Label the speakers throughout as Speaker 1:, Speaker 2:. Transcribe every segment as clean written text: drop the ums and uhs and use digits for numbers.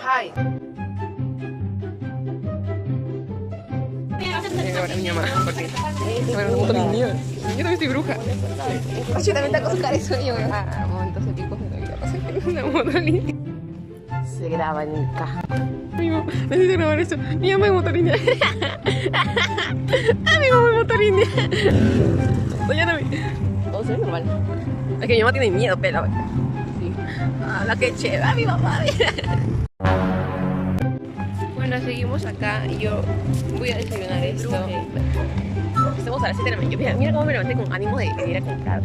Speaker 1: Hi. Ahora mi mamá, porque bueno, un montón de niños. Yo también soy bruja. Yo también tengo su cara de sueño. Momentos épicos de la vida. Pasa una motolinea. Se graba en el casco. Amigo, necesito grabar eso. Mi mamá es motolinea. Amigo, es motolinea. Oye, no me... Todo se ve normal. Es que mi mamá tiene miedo, pero... Sí. La que chévere, mi mamá. Bueno, seguimos acá y yo voy a desayunar esto. Estamos a las 7 de la mañana. Mira cómo me levanté con ánimo de ir a comprar.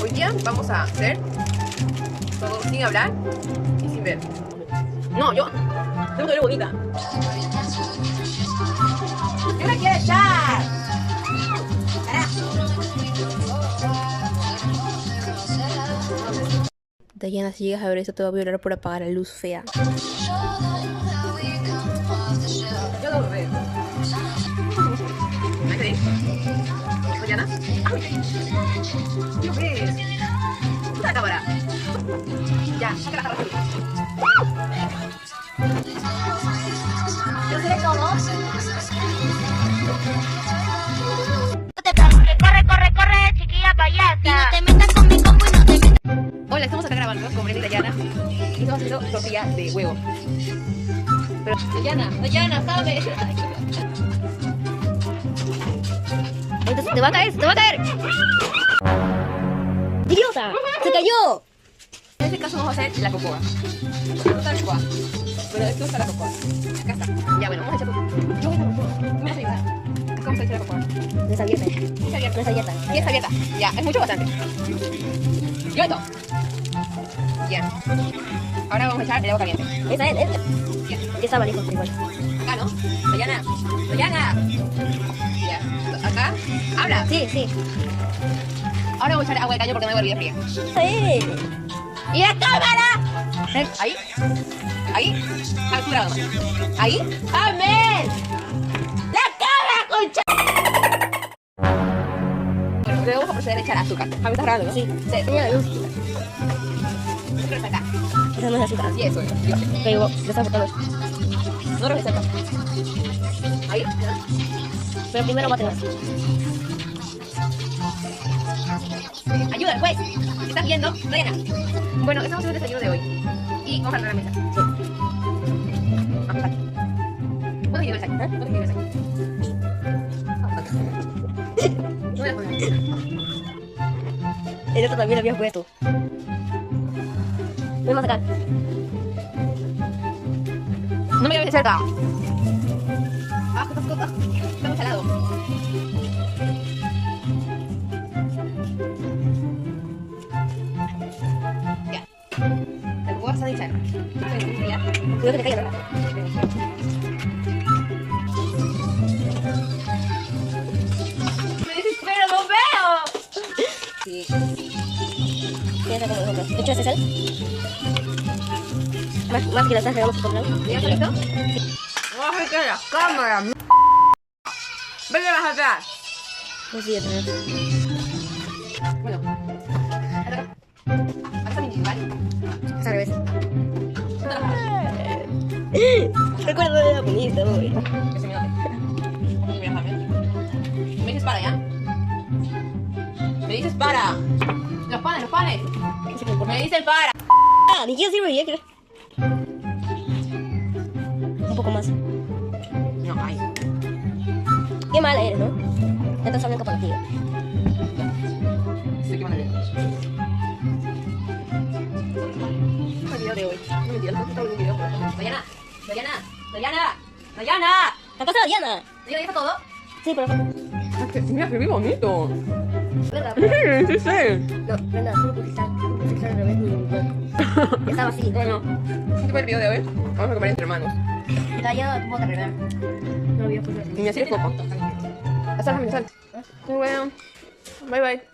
Speaker 1: Hoy día vamos a hacer todo sin hablar y sin ver. No, yo tengo que ver bonita. ¡Yo la quiero echar! Dayana, si llegas a ver eso te va a violar por apagar la luz fea. Yo lo veo. ¿Ahí Dayana? ¿Lo ves? Quita la cámara. Ya, saca la cámara. ¿Yo sé cómo?
Speaker 2: Corre, chiquilla payasa. Y no te metas con mi combo y no te metas.
Speaker 1: Hola, estamos acá grabando con Brenda y Dayana y estamos haciendo tortilla de huevo. Pero Dayana, ¿sabes?
Speaker 2: Entonces, te va a caer. ¡Idiota! ¡Se cayó!
Speaker 1: En este caso vamos a hacer la cocoa. No está la cocoa. Pero esto está la cocoa. Acá está. Ya, bueno, vamos a echar todo. Yo voy a cocoa. Vamos a ayudar. Acá vamos a echar la cocoa.
Speaker 2: No está abierta.
Speaker 1: No está abierta. Sí, está abierta. Ya, es mucho o bastante. Yo esto. Ya. Ahora vamos a echar el agua caliente.
Speaker 2: Esa es.
Speaker 1: Bien.
Speaker 2: Ya estaba lejos, igual.
Speaker 1: Acá, ¿no? Dayana. Ya. Acá. Habla.
Speaker 2: Sí.
Speaker 1: Ahora voy a echar agua de caño porque no me olvidé fría.
Speaker 2: ¡Y la cámara!
Speaker 1: Ahí. A tu grado. Ahí. ¡Amén! ¡La cámara, concha! Bueno, luego vamos a proceder a echar azúcar. ¿Me estás grabando, no?
Speaker 2: Sí.
Speaker 1: Tenía la luz. Creo que está acá.
Speaker 2: Esa no es azúcar.
Speaker 1: Sí, eso es.
Speaker 2: Pero ya está botando.
Speaker 1: No lo resalta. Ahí.
Speaker 2: Pero primero mátenlas.
Speaker 1: Ayuda, pues. ¿Qué estás viendo? Dayana. Bueno, estamos haciendo el desayuno de hoy. Y vamos a arreglar la mesa. Sí. Vamos a empezar. ¿Dónde quiero el saco? ¿Dónde quiero el saco? No voy a poner.
Speaker 2: El otro también lo había puesto. Ven más acá.
Speaker 1: No me llames cerca. Estamos al lado. Ya. La cocoa está dicha.
Speaker 2: Cuidado que te caiga, ¿no?
Speaker 1: Me dices, pero lo veo. Sí.
Speaker 2: Piensa como nosotros. ¿Le echaste sal? Más que la sal, regamos por lado.
Speaker 1: ¿Ya está listo? ¡Ay, que la cámara! ¡Vete más atrás!
Speaker 2: No sé,
Speaker 1: Bueno. Acá está mi nivel.
Speaker 2: es al revés. Recuerdo de la bonita, muy.
Speaker 1: Que se me note. Me dices para, ¿ya? Me dices para. Los panes. Me dicen para.
Speaker 2: Ah, ni quién sirve ya, creo. Un poco más.
Speaker 1: No, ay.
Speaker 2: Qué mala eres, ¿no? Ya estás hablando con contigo.
Speaker 1: Estoy quemando el dedo. El video de hoy. No mentira, no está un video. Dayana.
Speaker 2: ¿La cosa de Diana?
Speaker 1: ¿Ya está todo?
Speaker 2: Sí, pero...
Speaker 1: Mira, que muy bonito.
Speaker 2: Brenda,
Speaker 1: Sí, sí.
Speaker 2: no, Brenda, tú lo pusiste al revés ni ya estaba así.
Speaker 1: Bueno, este fue el video de hoy. Vamos a comer entre hermanos.
Speaker 2: Ya tuvo que arreglar. No había puesto así.
Speaker 1: Y me hacía poco. Hasta la sal. Muy bueno. Bye bye.